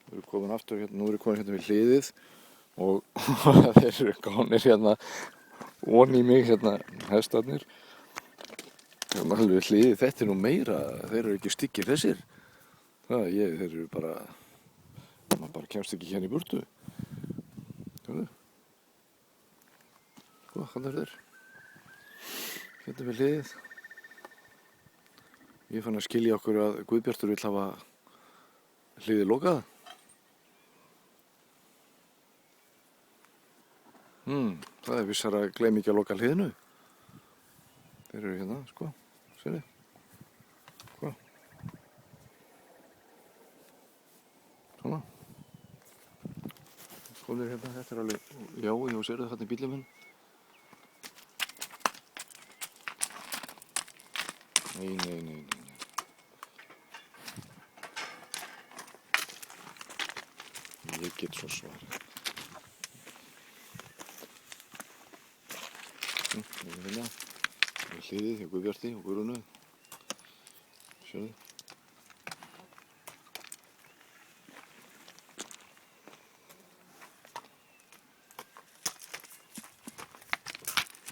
Við erum komin aftur hérna, nú erum við komin hérna við hliðið og þeir eru komnir hérna onni í mig hérna hestarnir. Hérna alveg við hliðið, þetta er nú meira, þeir eru ekki styggir þessir. Þeir eru bara, maður bara kemst ekki hérna í burtu. Hérna eru þeir. Hérna við hliðið. Ég fann að skilja okkur að Guðbjartur vill hafa hliðið lokað. Það er vissara að gleyma ekki að loka hliðinu. Þeir eru hérna, sko, sérðu. Sko. Svona. Komnir hérna, þetta er alveg, já, sérðu þarna bíllinn minn. Nei. Ég get svo svarað. Við erum hérna, við hliðið hjá Guðbjarti og Guðrúnu. Sérðu.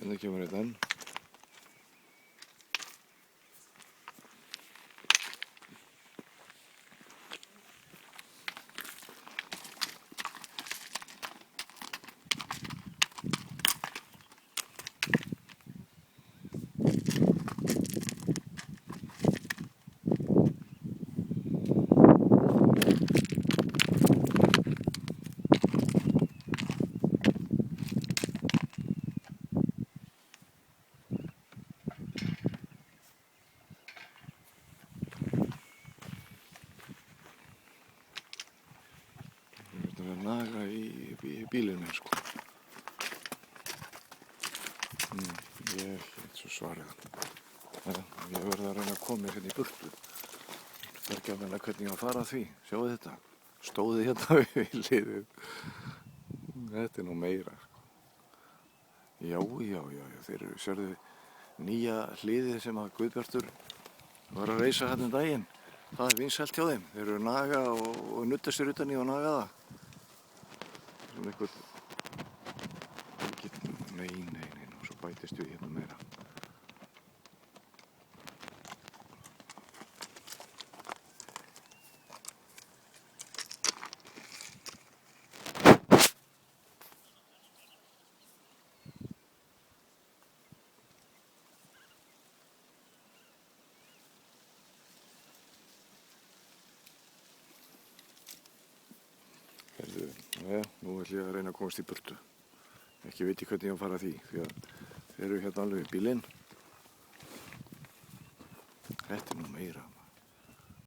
Hérna kemur einn enn. Við erum að naga í bílinn, sko. Ég get svo svarið. Ég verði að reyna að koma mér hérna í burtu. Það er ekki að menna hvernig ég á að fara að því. Sjáu þetta. Stóðið hérna við hliðið. Þetta er nú meira, sko. Já, þeir eru, sérðu, nýja hliðið sem að Guðbjartur var að reisa hérna daginn. Það er vinsælt hjá þeim. Þeir eru að naga og nutta sér utan í og naga það. Svona eitthvað, nei, svo bætist við hérna meira. Nú ætlum ég að reyna að komast í burtu. Ekki veit ég hvernig ég á að fara að því, því að þeir eru hérna alveg í bílinn. Þetta er nú meira.